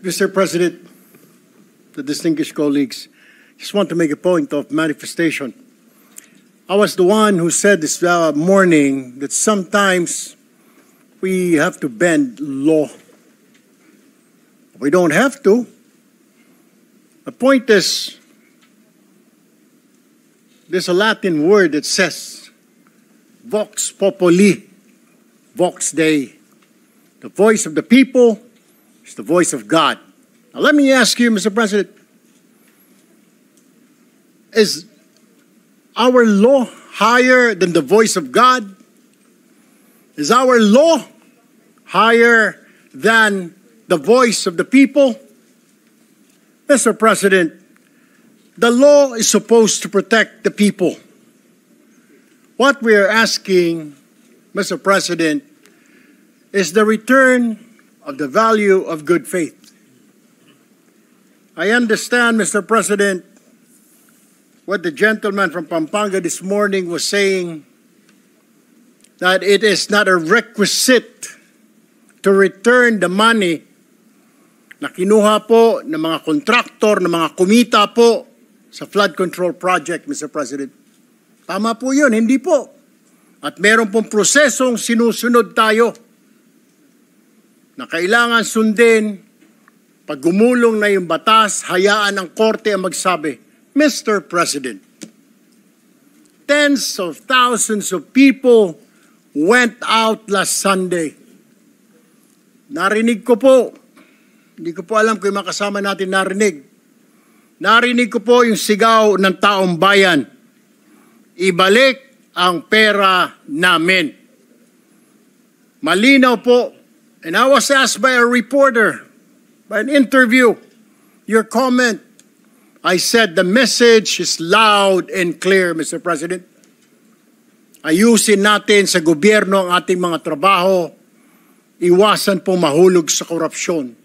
Mr. President, the distinguished colleagues, just want to make a point of manifestation. I was the one who said this morning that sometimes we have to bend law. We don't have to. The point is, there's a Latin word that says, vox populi, vox Dei. The voice of the people is the voice of God. Now let me ask you, Mr. President, is our law higher than the voice of God? Is our law higher than the voice of the people? Mr. President, the law is supposed to protect the people. What we are asking, Mr. President, is the return of the value of good faith. I understand, Mr. President, what the gentleman from Pampanga this morning was saying, that it is not a requisite to return the money na kinuha po ng mga kontraktor, ng mga kumita po sa flood control project, Mr. President. Tama po yun, hindi po. At meron pong prosesong sinusunod tayo na kailangan sundin. Pag gumulong na yung batas, hayaan ng korte ang magsabi, Mr. President, tens of thousands of people went out last Sunday. Narinig ko po, hindi ko po alam kung yung mga kasama natin narinig. Narinig ko po yung sigaw ng taong bayan. Ibalik ang pera namin. Malinaw po. And I was asked by a reporter, by an interview, your comment. I said the message is loud and clear, Mr. President. Ayusin natin sa gobyerno ang ating mga trabaho. Iwasan po mahulog sa korupsyon.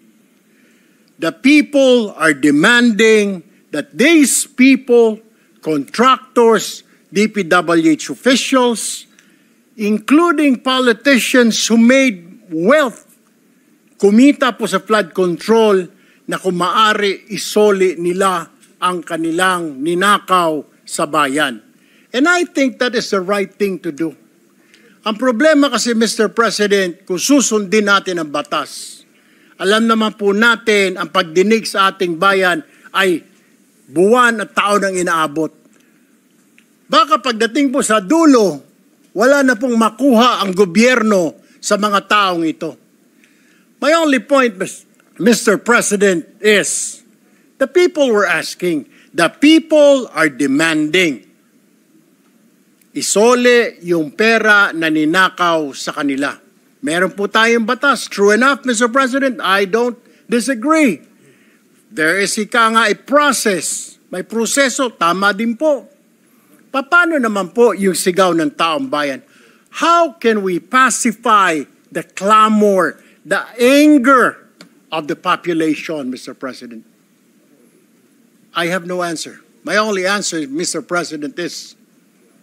The people are demanding that these people, contractors, DPWH officials, including politicians who made wealth, kumita po sa flood control, na kung maaari isoli nila ang kanilang ninakaw sa bayan. And I think that is the right thing to do. Ang problema kasi, Mr. President, kung susundin natin ang batas, alam naman po natin ang pagdinig sa ating bayan ay buwan at taon ang inaabot. Baka pagdating po sa dulo, wala na pong makuha ang gobyerno sa mga taong ito. My only point, Mr. President, is the people were asking, the people are demanding. Isole yung pera na ninakaw sa kanila. Meron po tayong batas. True enough, Mr. President, I don't disagree. There is a process. May proseso, tama din po. Paano naman po yung sigaw ng taong bayan? How can we pacify the clamor, the anger of the population, Mr. President? I have no answer. My only answer, Mr. President, is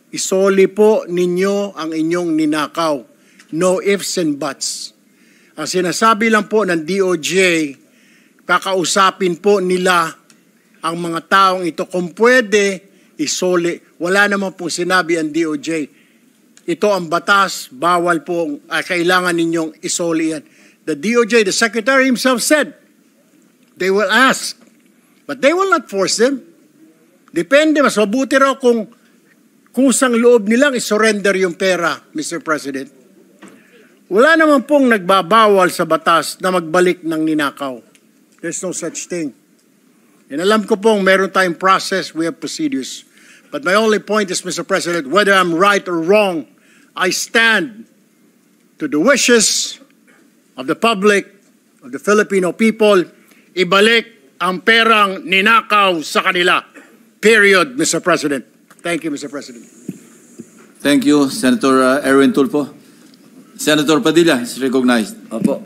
isoli po ninyo ang inyong ninakaw. No ifs and buts. Ang sinasabi lang po ng DOJ, kakausapin po nila ang mga taong ito. Kung pwede, isoli. Wala naman po sinabi ang DOJ. Ito ang batas, bawal po, kailangan ninyong isoli yan. The DOJ, the Secretary himself said, they will ask, but they will not force them. Depende, mas mabuti raw kung kusang loob nilang isurrender yung pera, Mr. President. Wala naman pong nagbabawal sa batas na magbalik ng ninakaw. There's no such thing. And alam ko pong meron tayong process, we have procedures. But my only point is, Mr. President, whether I'm right or wrong, I stand to the wishes of the public, of the Filipino people, ibalik ang perang ninakaw sa kanila. Period, Mr. President. Thank you, Mr. President. Thank you, Senator Erwin Tulfo. Senator Padilla is recognized. Opo.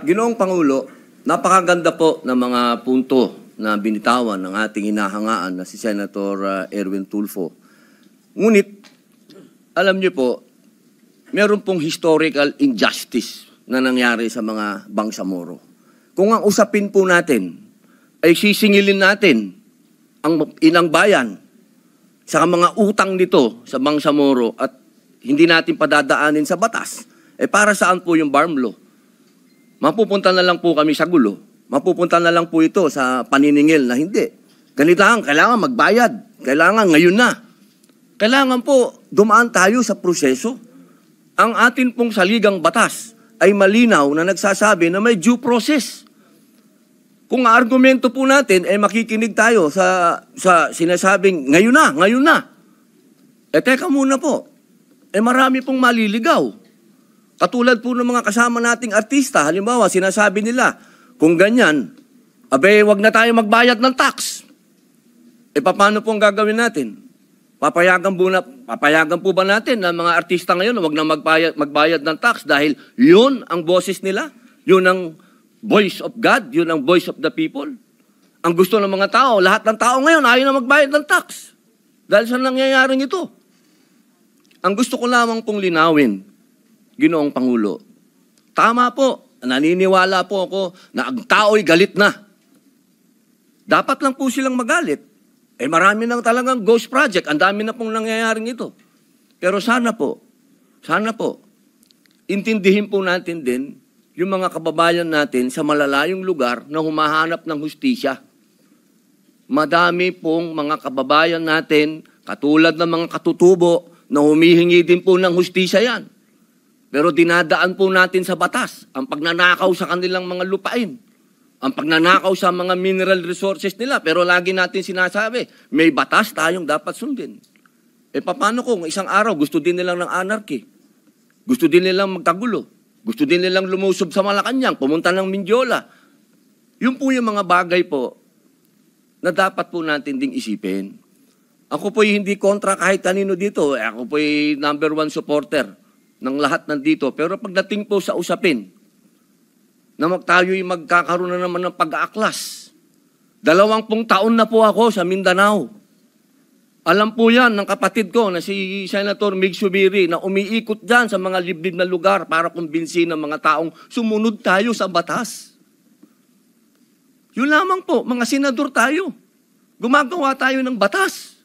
Ginoong Pangulo, napakaganda po ng mga punto na binitawan ng ating inahangaan na si Senator Erwin Tulfo. Ngunit, alam niyo po, meron pong historical injustice na nangyari sa mga Bangsamoro. kung ang usapin po natin ay sisingilin natin ang inang bayan sa mga utang nito sa Bangsamoro at hindi natin padadaanin sa batas, para saan po yung BARM law? Mapupunta na lang po kami sa gulo. Mapupunta na lang po ito sa paniningil na hindi. Ganito lang, kailangan magbayad. Kailangan ngayon na. Kailangan po dumaan tayo sa proseso. Ang atin pong saligang batas ay malinaw na nagsasabi na may due process. Kung argumento po natin, makikinig tayo sa sinasabing, ngayon na. Teka muna po. Marami pong maliligaw. Katulad po ng mga kasama nating artista, halimbawa, sinasabi nila, kung ganyan, wag na tayo magbayad ng tax. Paano pong gagawin natin? Papayagan po ba natin na mga artista ngayon wag na magbayad ng tax dahil yun ang boses nila? Yun ang voice of God, yun ang voice of the people. Ang gusto ng mga tao, lahat ng tao ngayon ayaw na magbayad ng tax. Dahil sa nangyayaring ito. Ang gusto ko lamang pong linawin, Ginoong Pangulo, tama po, naniniwala po ako na ang tao'y galit na. Dapat lang po silang magalit. Marami nang talagang ghost project, ang dami na pong nangyayaring ito. Pero sana po, intindihin po natin din yung mga kababayan natin sa malalayong lugar na humahanap ng hustisya. Madami pong mga kababayan natin, katulad ng mga katutubo, na humihingi din po ng hustisya yan. Pero dinadaan po natin sa batas ang pagnanakaw sa kanilang mga lupain, ang pagnanakaw sa mga mineral resources nila. Pero lagi natin sinasabi, may batas tayong dapat sundin. Paano kung isang araw gusto din nilang ng anarchy? Gusto din nilang magkagulo? Gusto din nilang lumusob sa Malacanang, pumunta ng Mindiola. Yun po yung mga bagay po na dapat po natin ding isipin. Ako po'y hindi kontra kahit kanino dito. Ako po'y number 1 supporter ng lahat nandito. Pero pagdating po sa usapin, na tayo'y magkakaroon na naman ng pag-aaklas. 20 taon na po ako sa Mindanao. Alam po yan ng kapatid ko na si Senator Mig Subiri na umiikot dyan sa mga liblib na lugar para kumbinsin ng mga taong sumunod tayo sa batas. Yun lamang po, mga senador tayo. Gumagawa tayo ng batas.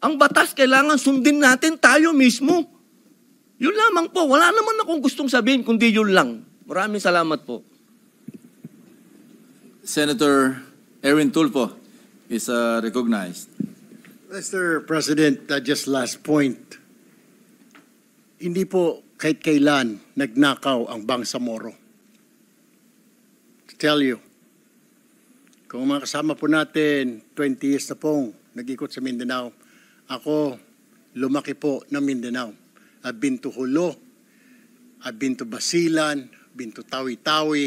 Ang batas kailangan sundin natin tayo mismo. Yun lamang po, wala naman akong gustong sabihin kundi yun lang. Maraming salamat po. Senator Erwin Tulfo is recognized. Mr. President, just last point. Hindi po kahit kailan nagnakaw ang Bangsamoro. To tell you, kung mga kasama po natin, 20 years na pong nag-ikot sa Mindanao, ako lumaki po ng Mindanao. I've been to Hulo, I've been to Basilan, I've been to Tawi-Tawi,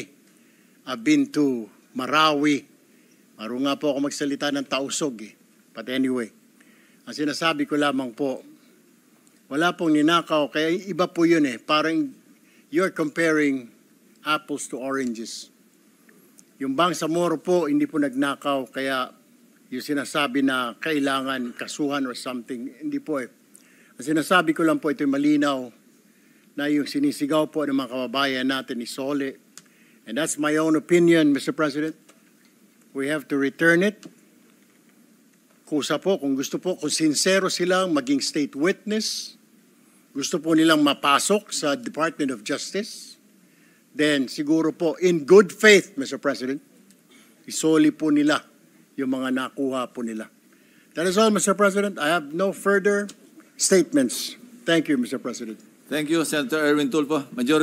I've been to Marawi. Maro nga po ako magsalita ng Tausog eh. But anyway, ang sinasabi ko lamang po, wala pong ninakaw, kaya iba po yun eh. Parang you're comparing apples to oranges. Yung Bangsamoro po, hindi po nagnakaw, kaya yung sinasabi na kailangan kasuhan or something, hindi po eh. Ang sinasabi ko lang po, ito'y malinaw na yung sinisigaw po ng mga kababayan natin ni Sole. And that's my own opinion, Mr. President. We have to return it. Kusa po, kung gusto po, kung sincero silang maging state witness, gusto po nilang mapasok sa Department of Justice, then siguro po, in good faith, Mr. President, isoli po nila yung mga nakuha po nila. That is all, Mr. President. I have no further statements. Thank you, Mr. President. Thank you, Senator Erwin Tulfo. Majority